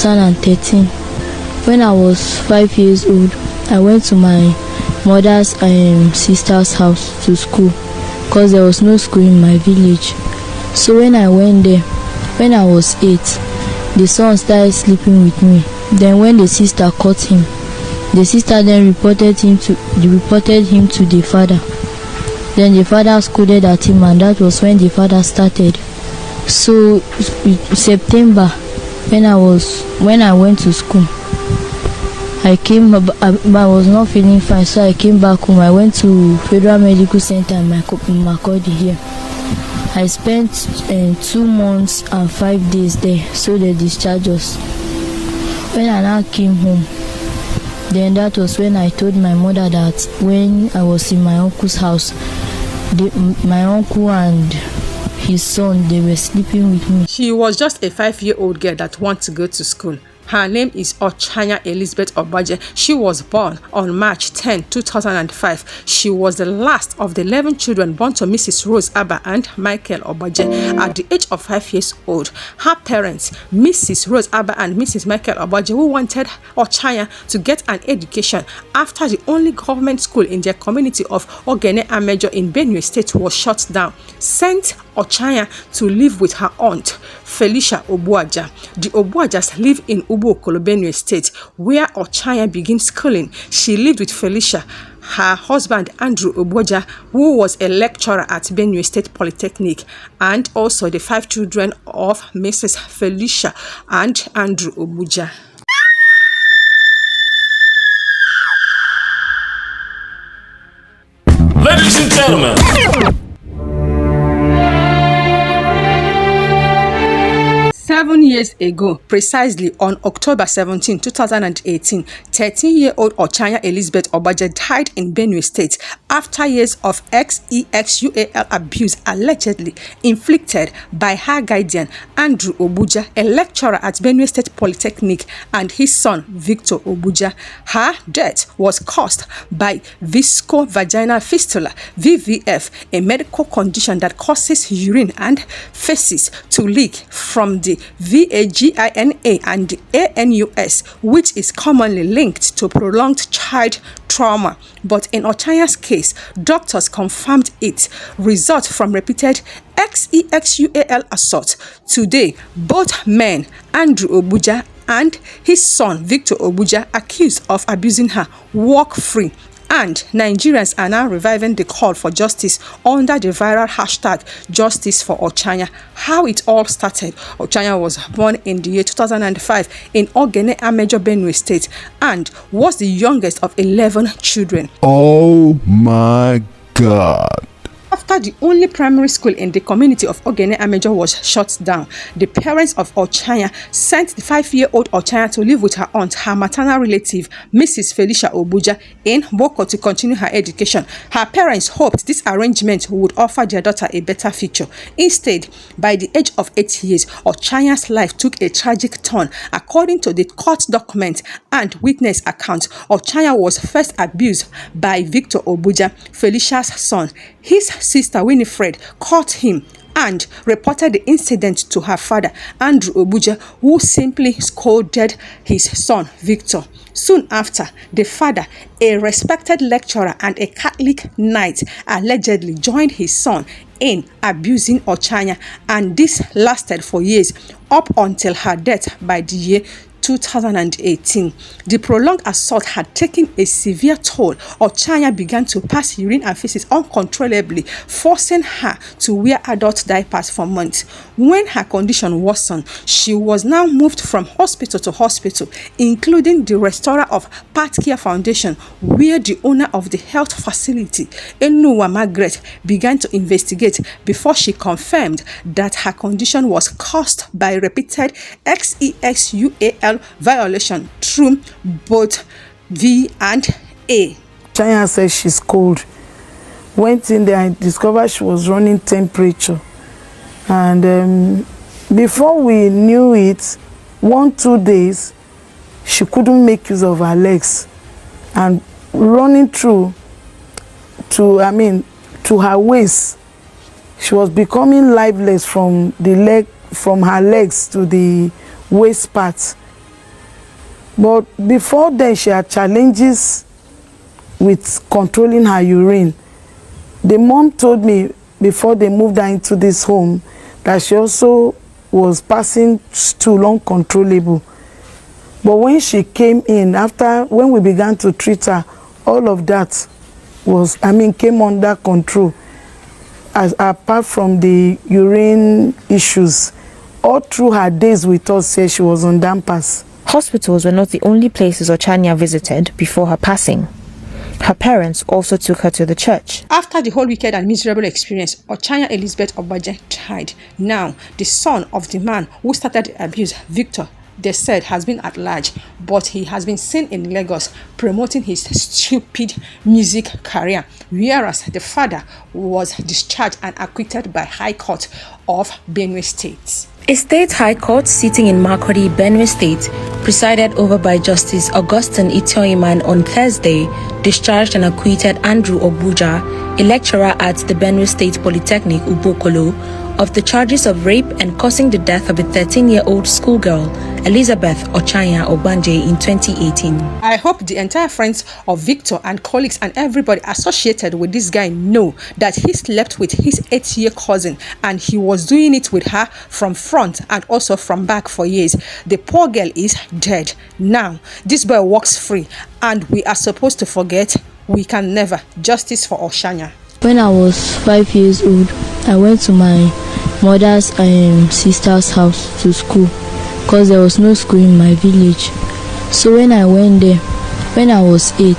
2013. When I was 5 years old, I went to my mother's sister's house to school because there was no school in my village. So when I went there, when I was 8, the son started sleeping with me. Then when the sister caught him, the sister then reported him to the father. Then the father scolded at him, and that was when the father started. So September, when I went to school, I was not feeling fine, so I came back home. I went to Federal Medical Center in Makurdi here. I spent 2 months and 5 days there, so they discharged us. When I now came home, then that was when I told my mother that when I was in my uncle's house, my uncle and his son, they were sleeping with me. She was just a 5-year-old girl that wanted to go to school. Her name is Ochanya Elizabeth Obaje. She was born on March 10, 2005. She was the last of the 11 children born to Mrs. Rose Abba and Michael Obaje at the age of 5 years old. Her parents, Mrs. Rose Abba and Mrs. Michael Obaje, who wanted Ochanya to get an education after the only government school in their community of Ogene Amejo in Benue State was shut down, sent Ochanya to live with her aunt, Felicia Obuaja. The Obuajas live in Ubokolo, Benue State, where Ochanya began schooling. She lived with Felicia, her husband Andrew Obuaja, who was a lecturer at Benue State Polytechnic, and also the 5 children of Mrs. Felicia and Andrew Obuaja. Ladies and gentlemen, 7 years ago, precisely on October 17, 2018, 13-year-old Ochanya Elizabeth Obaje died in Benue State after years of XEXUAL abuse allegedly inflicted by her guardian, Andrew Obuja, a lecturer at Benue State Polytechnic, and his son, Victor Obuja. Her death was caused by viscovaginal fistula, VVF, a medical condition that causes urine and feces to leak from the vagina and the anus, which is commonly linked to prolonged child trauma. But in Ochanya's case, doctors confirmed it result from repeated XEXUAL assault. Today, both men, Andrew Obuja and his son, Victor Obuja, accused of abusing her, walk free. And Nigerians are now reviving the call for justice under the viral hashtag Justice for Ochanya. How it all started: Ochanya was born in the year 2005 in Ogene Amejo, Benue State, and was the youngest of 11 children. Oh my God. After the only primary school in the community of Ogene Amejo was shut down, the parents of Ochanya sent the 5-year-old Ochanya to live with her aunt, her maternal relative, Mrs. Felicia Obuja, in Boko to continue her education. Her parents hoped this arrangement would offer their daughter a better future. Instead, by the age of 8 years, Ochanya's life took a tragic turn. According to the court document and witness account, Ochanya was first abused by Victor Obuja, Felicia's son. His sister Winifred caught him and reported the incident to her father, Andrew Obuja, who simply scolded his son, Victor. Soon after, the father, a respected lecturer and a Catholic knight, allegedly joined his son in abusing Ochanya, and this lasted for years, up until her death by the year 2018. The prolonged assault had taken a severe toll. Ochanya began to pass urine and feces uncontrollably, forcing her to wear adult diapers for months. When her condition worsened, she was now moved from hospital to hospital, including the restorer of Part Care Foundation, where the owner of the health facility, Enuwa Margaret, began to investigate before she confirmed that her condition was caused by repeated XEXUAL violation through both V and A. Chanya said she's cold. Went in there and discovered she was running temperature. And before we knew it, 1-2 days, she couldn't make use of her legs. And running through to her waist, she was becoming lifeless from her legs to the waist part. But before then, she had challenges with controlling her urine. The mom told me before they moved her into this home that she also was passing stool uncontrollable. But when she came in, when we began to treat her, all of that came under control. Apart from the urine issues, all through her days with us, she was on dampers. Hospitals were not the only places Ochanya visited before her passing. Her parents also took her to the church. After the whole wicked and miserable experience, Ochanya Elizabeth Obaje died. Now, the son of the man who started the abuse, Victor, they said has been at large, but he has been seen in Lagos promoting his stupid music career, whereas the father was discharged and acquitted by High Court of Benue State. A state high court sitting in Makurdi, Benue State, presided over by Justice Augustine Itoiman on Thursday, discharged and acquitted Andrew Obuja, a lecturer at the Benue State Polytechnic, Ubokolo, of the charges of rape and causing the death of a 13-year-old schoolgirl, Elizabeth Ochanya Ogbanje, in 2018. I hope the entire friends of Victor and colleagues and everybody associated with this guy know that he slept with his 8-year cousin and he was doing it with her from front and also from back for years. The poor girl is dead. Now, this boy walks free and we are supposed to forget. We can never. Justice for Ochanya. When I was 5 years old, I went to my mother's sister's house to school because there was no school in my village. So when I went there, when I was 8,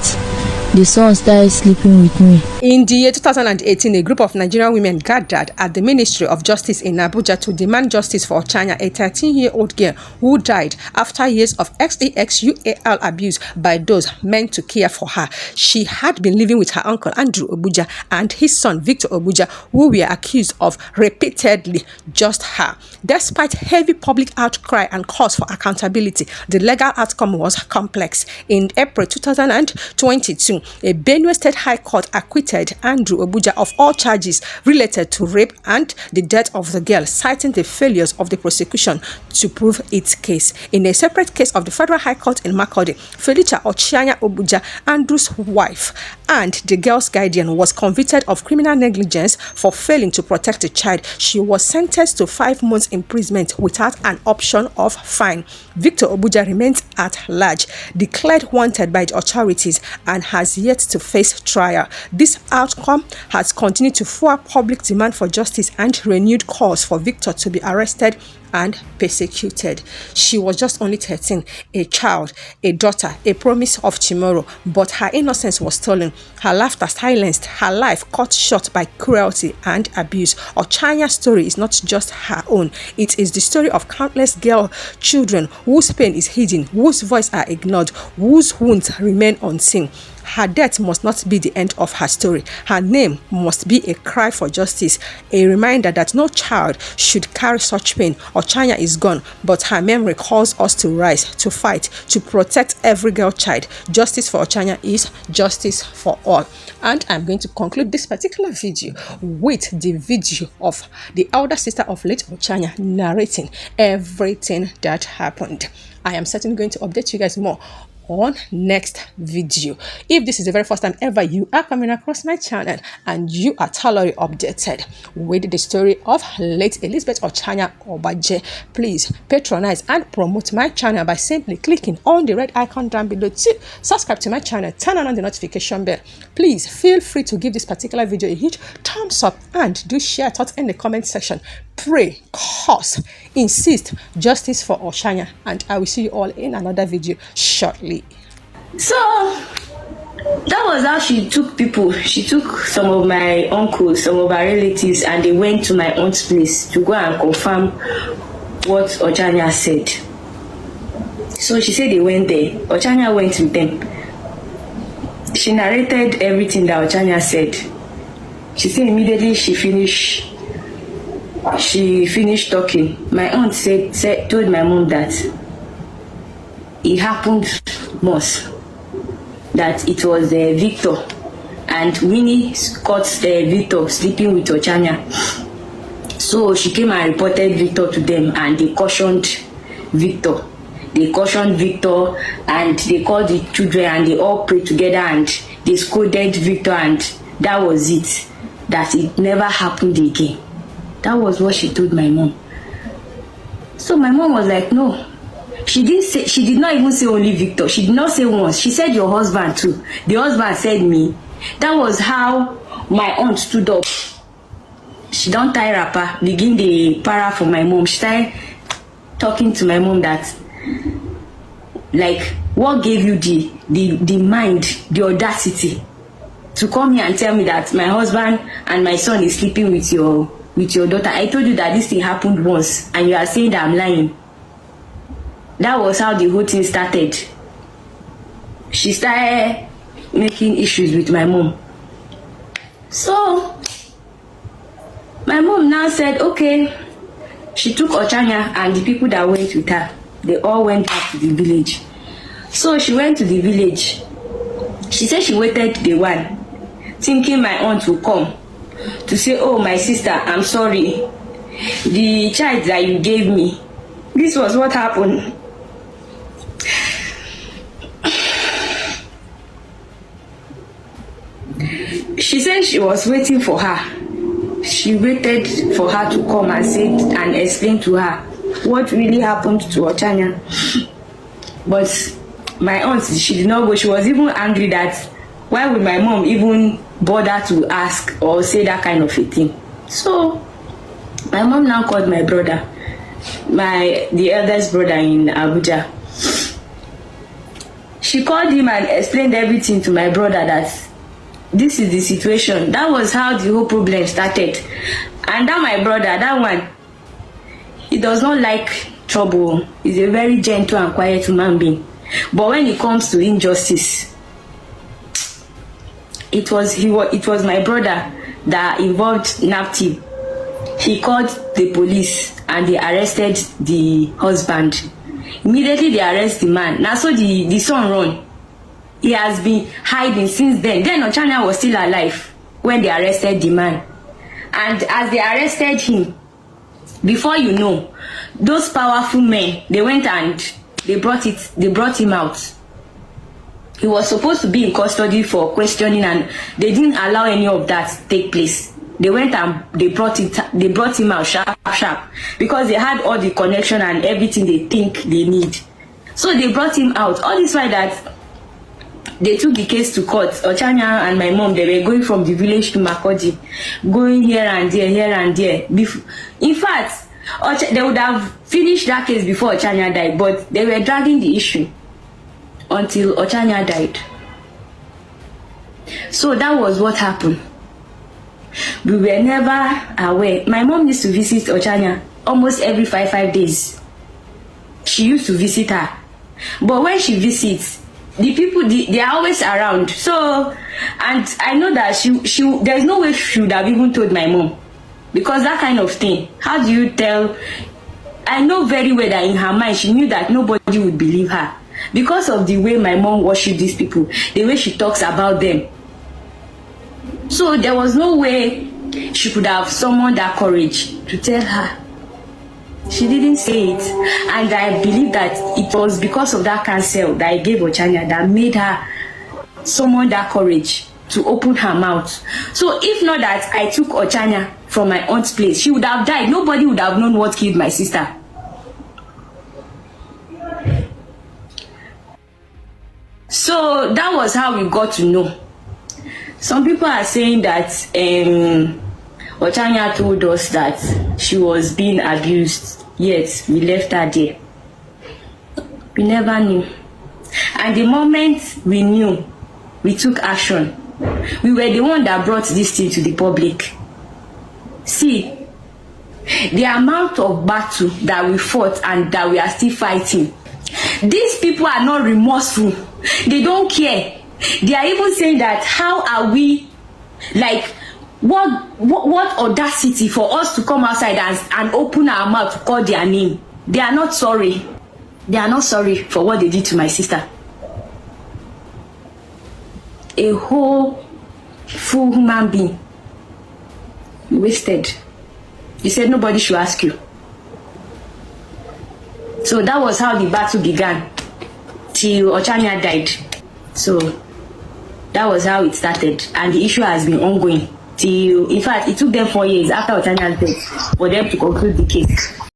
the son started sleeping with me. In the year 2018, a group of Nigerian women gathered at the Ministry of Justice in Abuja to demand justice for Ochanya, a 13-year-old girl who died after years of XAXUAL abuse by those meant to care for her. She had been living with her uncle Andrew Obuja and his son Victor Obuja, who were accused of repeatedly just her. Despite heavy public outcry and calls for accountability, the legal outcome was complex. In April 2022, a Benue State High Court acquitted Andrew Obuja of all charges related to rape and the death of the girl, citing the failures of the prosecution to prove its case. In a separate case of the Federal High Court in Makurdi, Felicia Ochanya Obuja, Andrew's wife and the girl's guardian, was convicted of criminal negligence for failing to protect the child. She was sentenced to 5 months imprisonment without an option of fine. Victor Obuja remains at large, declared wanted by the authorities, and has yet to face trial. This outcome has continued to fuel public demand for justice and renewed calls for Victor to be arrested and persecuted. She was just only 13, a child, a daughter, a promise of tomorrow, but her innocence was stolen, her laughter silenced, her life cut short by cruelty and abuse. Ochanya's story is not just her own. It is the story of countless children whose pain is hidden, whose voices are ignored, whose wounds remain unseen. Her death must not be the end of her story. Her name must be a cry for justice, a reminder that no child should carry such pain. Ochanya is gone, but her memory calls us to rise, to fight, to protect every girl child. Justice for Ochanya is justice for all. And I'm going to conclude this particular video with the video of the elder sister of late Ochanya narrating everything that happened. I am certainly going to update you guys more on next video. If this is the very first time ever you are coming across my channel and you are thoroughly updated with the story of late Elizabeth Ochanya Obaje, please patronize and promote my channel by simply clicking on the red icon down below to subscribe to my channel, turn on the notification bell. Please feel free to give this particular video a huge thumbs up and do share thoughts in the comment section. Pray, cause, insist justice for Ochanya, and I will see you all in another video shortly. So that was how she took people. She took some of my uncles, some of our relatives, and they went to my aunt's place to go and confirm what Ochanya said. So she said they went there. Ochanya went with them. She narrated everything that Ochanya said. She said immediately she finished talking. My aunt told my mom that it happened most, that it was Victor, and Winnie caught Victor sleeping with Ochanya. So she came and reported Victor to them, and they cautioned Victor they cautioned Victor, and they called the children, and they all prayed together, and they scolded Victor, and that was it. That it never happened again. That was what she told my mom. So my mom was like, no. She did not even say only Victor. She did not say once. She said your husband too. The husband said me. That was how my aunt stood up. She don't tie wrapper, begin the para for my mom. She started talking to my mom that, like, what gave you the mind, the audacity to come here and tell me that my husband and my son is sleeping with your daughter? I told you that this thing happened once, and you are saying that I'm lying. That was how the whole thing started. She started making issues with my mom. So my mom now said, okay, she took Ochanya and the people that went with her, they all went back to the village. So she went to the village. She said she waited day one, thinking my aunt would come to say, oh, my sister, I'm sorry. The child that you gave me, this was what happened. She said she was waiting for her. She waited for her to come and say and explain to her what really happened to Ochanya. But my aunt, she did not go. She was even angry that why would my mom even bother to ask or say that kind of a thing. So my mom now called my brother, the eldest brother in Abuja. She called him and explained everything to my brother that this is the situation. That was how the whole problem started. And that my brother, that one, he does not like trouble. He's a very gentle and quiet human being. But when it comes to injustice, it was my brother that involved NAPTIP. He called the police and they arrested the husband. Immediately they arrest the man. Now so the son run. He has been hiding since then. Then Ochanya was still alive when they arrested the man. And as they arrested him, before you know, those powerful men, they went and they brought him out. He was supposed to be in custody for questioning, and they didn't allow any of that to take place. They went and they brought him out sharp because they had all the connection and everything they think they need. So they brought him out. All this while that they took the case to court. Ochanya and my mom, they were going from the village to Makurdi, going here and there. In fact, they would have finished that case before Ochanya died, but they were dragging the issue until Ochanya died. So that was what happened. We were never aware. My mom used to visit Ochanya almost every 5 days. She used to visit her. But when she visits, the people, they are always around. So, and I know that there's no way she would have even told my mom. Because that kind of thing, how do you tell? I know very well that in her mind, she knew that nobody would believe her. Because of the way my mom worships these people, the way she talks about them. So there was no way she could have summoned that courage to tell her. She didn't say it. And I believe that it was because of that counsel that I gave Ochanya that made her summon that courage to open her mouth. So if not that I took Ochanya from my aunt's place, she would have died. Nobody would have known what killed my sister. So that was how we got to know. Some people are saying that Ochanya told us that she was being abused, yet we left her there. We never knew. And the moment we knew, we took action. We were the one that brought this thing to the public. See, the amount of battle that we fought and that we are still fighting. These people are not remorseful. They don't care. They are even saying that how are we, like, what audacity for us to come outside and open our mouth to call their name. They are not sorry. They are not sorry for what they did to my sister. A whole full human being wasted. You said nobody should ask you. So that was how the battle began till Ochanya died. So that was how it started, and the issue has been ongoing till, in fact, it took them 4 years after Ochanya's death for them to conclude the case.